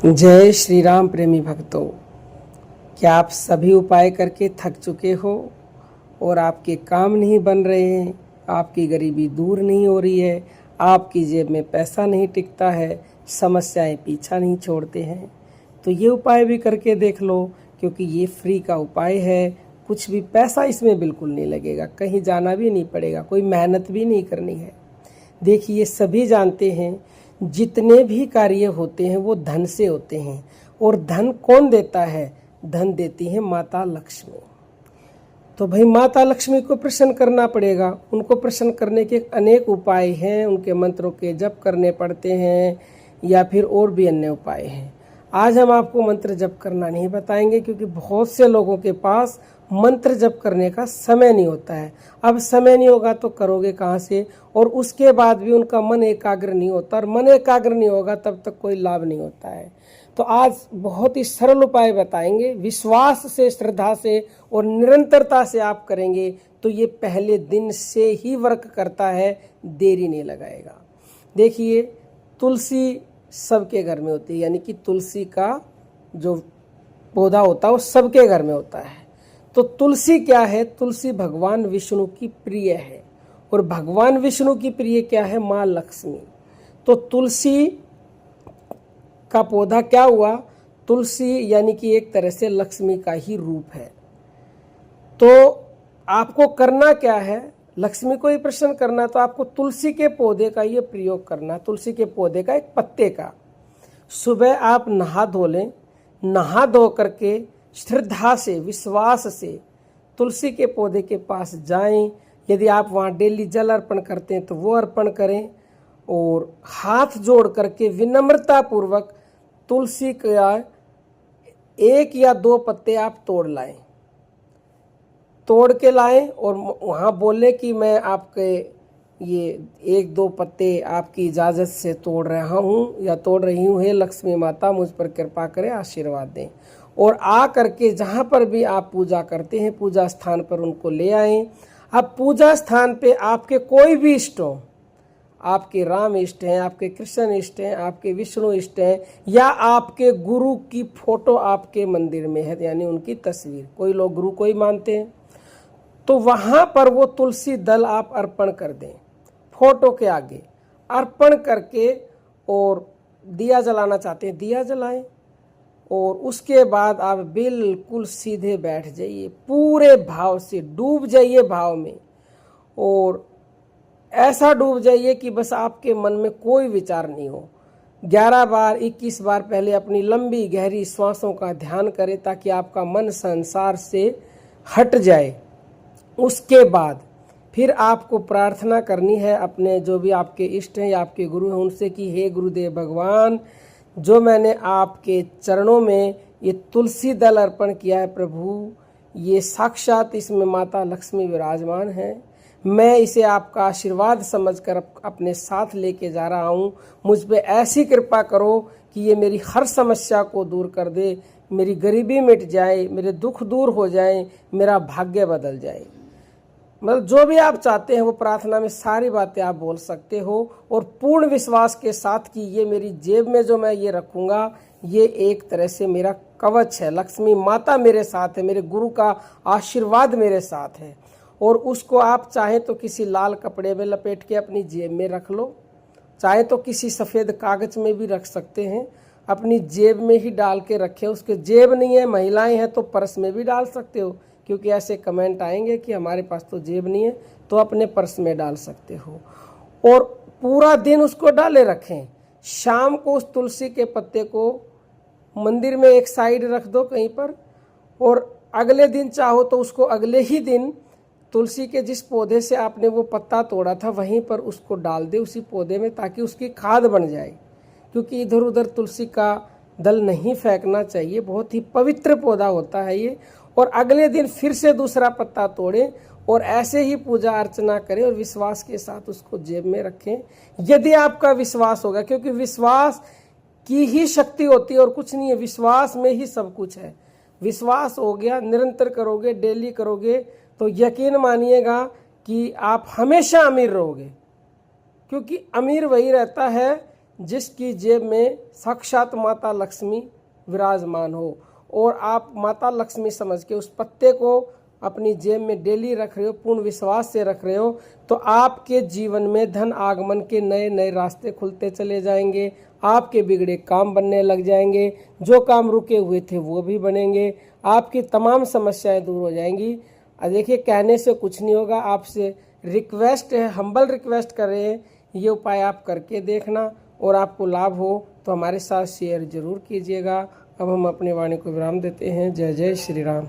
जय श्री राम प्रेमी भक्तों। क्या आप सभी उपाय करके थक चुके हो और आपके काम नहीं बन रहे हैं, आपकी गरीबी दूर नहीं हो रही है, आपकी जेब में पैसा नहीं टिकता है, समस्याएं पीछा नहीं छोड़ते हैं? तो ये उपाय भी करके देख लो, क्योंकि ये फ्री का उपाय है। कुछ भी पैसा इसमें बिल्कुल नहीं लगेगा, कहीं जाना भी नहीं पड़ेगा, कोई मेहनत भी नहीं करनी है। देखिए, सभी जानते हैं जितने भी कार्य होते हैं वो धन से होते हैं, और धन कौन देता है? धन देती है माता लक्ष्मी। तो भाई माता लक्ष्मी को प्रसन्न करना पड़ेगा। उनको प्रसन्न करने के अनेक उपाय हैं, उनके मंत्रों के जप करने पड़ते हैं या फिर और भी अन्य उपाय हैं। आज हम आपको मंत्र जप करना नहीं बताएंगे, क्योंकि बहुत से लोगों के पास मंत्र जप करने का समय नहीं होता है। अब समय नहीं होगा तो करोगे कहाँ से? और उसके बाद भी उनका मन एकाग्र नहीं होता, और मन एकाग्र नहीं होगा तब तक कोई लाभ नहीं होता है। तो आज बहुत ही सरल उपाय बताएंगे। विश्वास से, श्रद्धा से और निरंतरता से आप करेंगे तो ये पहले दिन से ही वर्क करता है, देरी नहीं लगाएगा। देखिए, तुलसी सबके घर में होती है, यानी कि तुलसी का जो पौधा होता है वो सबके घर में होता है। तो तुलसी क्या है? तुलसी भगवान विष्णु की प्रिय है, और भगवान विष्णु की प्रिय क्या है? माँ लक्ष्मी। तो तुलसी का पौधा क्या हुआ? तुलसी यानी कि एक तरह से लक्ष्मी का ही रूप है। तो आपको करना क्या है? लक्ष्मी को ही प्रसन्न करना, तो आपको तुलसी के पौधे का ये प्रयोग करना। तुलसी के पौधे का, एक पत्ते का। सुबह आप नहा धो लें, नहा धो करके श्रद्धा से, विश्वास से तुलसी के पौधे के पास जाएं। यदि आप वहाँ डेली जल अर्पण करते हैं तो वो अर्पण करें, और हाथ जोड़ करके विनम्रता पूर्वक तुलसी का 1 या 2 पत्ते आप तोड़ के लाएं, और वहाँ बोले कि मैं आपके ये 1-2 पत्ते आपकी इजाज़त से तोड़ रहा हूँ या तोड़ रही हूँ। हे लक्ष्मी माता, मुझ पर कृपा करें, आशीर्वाद दें। और आ करके जहाँ पर भी आप पूजा करते हैं, पूजा स्थान पर उनको ले आएं। अब पूजा स्थान पे आपके कोई भी इष्ट हो, आपके राम इष्ट हैं, आपके कृष्ण इष्ट हैं, आपके विष्णु इष्ट हैं, या आपके गुरु की फोटो आपके मंदिर में है, यानी उनकी तस्वीर, कोई लोग गुरु को ही मानते हैं, तो वहाँ पर वो तुलसी दल आप अर्पण कर दें। फोटो के आगे अर्पण करके, और दिया जलाना चाहते हैं दिया जलाएं, और उसके बाद आप बिल्कुल सीधे बैठ जाइए, पूरे भाव से डूब जाइए भाव में, और ऐसा डूब जाइए कि बस आपके मन में कोई विचार नहीं हो। 11 बार, 21 बार पहले अपनी लंबी गहरी श्वासों का ध्यान करें, ताकि आपका मन संसार से हट जाए। उसके बाद फिर आपको प्रार्थना करनी है अपने जो भी आपके इष्ट हैं या आपके गुरु हैं उनसे, कि हे गुरुदेव भगवान, जो मैंने आपके चरणों में ये तुलसी दल अर्पण किया है प्रभु, ये साक्षात इसमें माता लक्ष्मी विराजमान है। मैं इसे आपका आशीर्वाद समझकर अपने साथ लेके जा रहा हूँ। मुझ पे ऐसी कृपा करो कि ये मेरी हर समस्या को दूर कर दे, मेरी गरीबी मिट जाए, मेरे दुख दूर हो जाए, मेरा भाग्य बदल जाए। मतलब जो भी आप चाहते हैं वो प्रार्थना में सारी बातें आप बोल सकते हो, और पूर्ण विश्वास के साथ कि ये मेरी जेब में जो मैं ये रखूँगा, ये एक तरह से मेरा कवच है। लक्ष्मी माता मेरे साथ है, मेरे गुरु का आशीर्वाद मेरे साथ है। और उसको आप चाहें तो किसी लाल कपड़े में लपेट के अपनी जेब में रख लो, चाहे तो किसी सफ़ेद कागज़ में भी रख सकते हैं, अपनी जेब में ही डाल के रखें। उसके जेब नहीं है, महिलाएं हैं तो पर्स में भी डाल सकते हो, क्योंकि ऐसे कमेंट आएंगे कि हमारे पास तो जेब नहीं है, तो अपने पर्स में डाल सकते हो। और पूरा दिन उसको डाले रखें। शाम को उस तुलसी के पत्ते को मंदिर में एक साइड रख दो कहीं पर, और अगले दिन चाहो तो उसको अगले ही दिन तुलसी के जिस पौधे से आपने वो पत्ता तोड़ा था वहीं पर उसको डाल दे, उसी पौधे में, ताकि उसकी खाद बन जाए। क्योंकि इधर उधर तुलसी का दल नहीं फेंकना चाहिए, बहुत ही पवित्र पौधा होता है ये। और अगले दिन फिर से दूसरा पत्ता तोड़ें, और ऐसे ही पूजा अर्चना करें, और विश्वास के साथ उसको जेब में रखें। यदि आपका विश्वास होगा, क्योंकि विश्वास की ही शक्ति होती है और कुछ नहीं है, विश्वास में ही सब कुछ है। विश्वास हो गया, निरंतर करोगे, डेली करोगे, तो यकीन मानिएगा कि आप हमेशा अमीर रहोगे। क्योंकि अमीर वही रहता है जिसकी जेब में साक्षात माता लक्ष्मी विराजमान हो, और आप माता लक्ष्मी समझ के उस पत्ते को अपनी जेब में डेली रख रहे हो, पूर्ण विश्वास से रख रहे हो, तो आपके जीवन में धन आगमन के नए नए रास्ते खुलते चले जाएंगे। आपके बिगड़े काम बनने लग जाएंगे, जो काम रुके हुए थे वो भी बनेंगे, आपकी तमाम समस्याएं दूर हो जाएंगी। देखिए, कहने से कुछ नहीं होगा, आपसे रिक्वेस्ट है, हम्बल रिक्वेस्ट कर रहे हैं, ये उपाय आप करके देखना और आपको लाभ हो तो हमारे साथ शेयर जरूर कीजिएगा। अब हम अपनी वाणी को विराम देते हैं। जय जय श्री राम।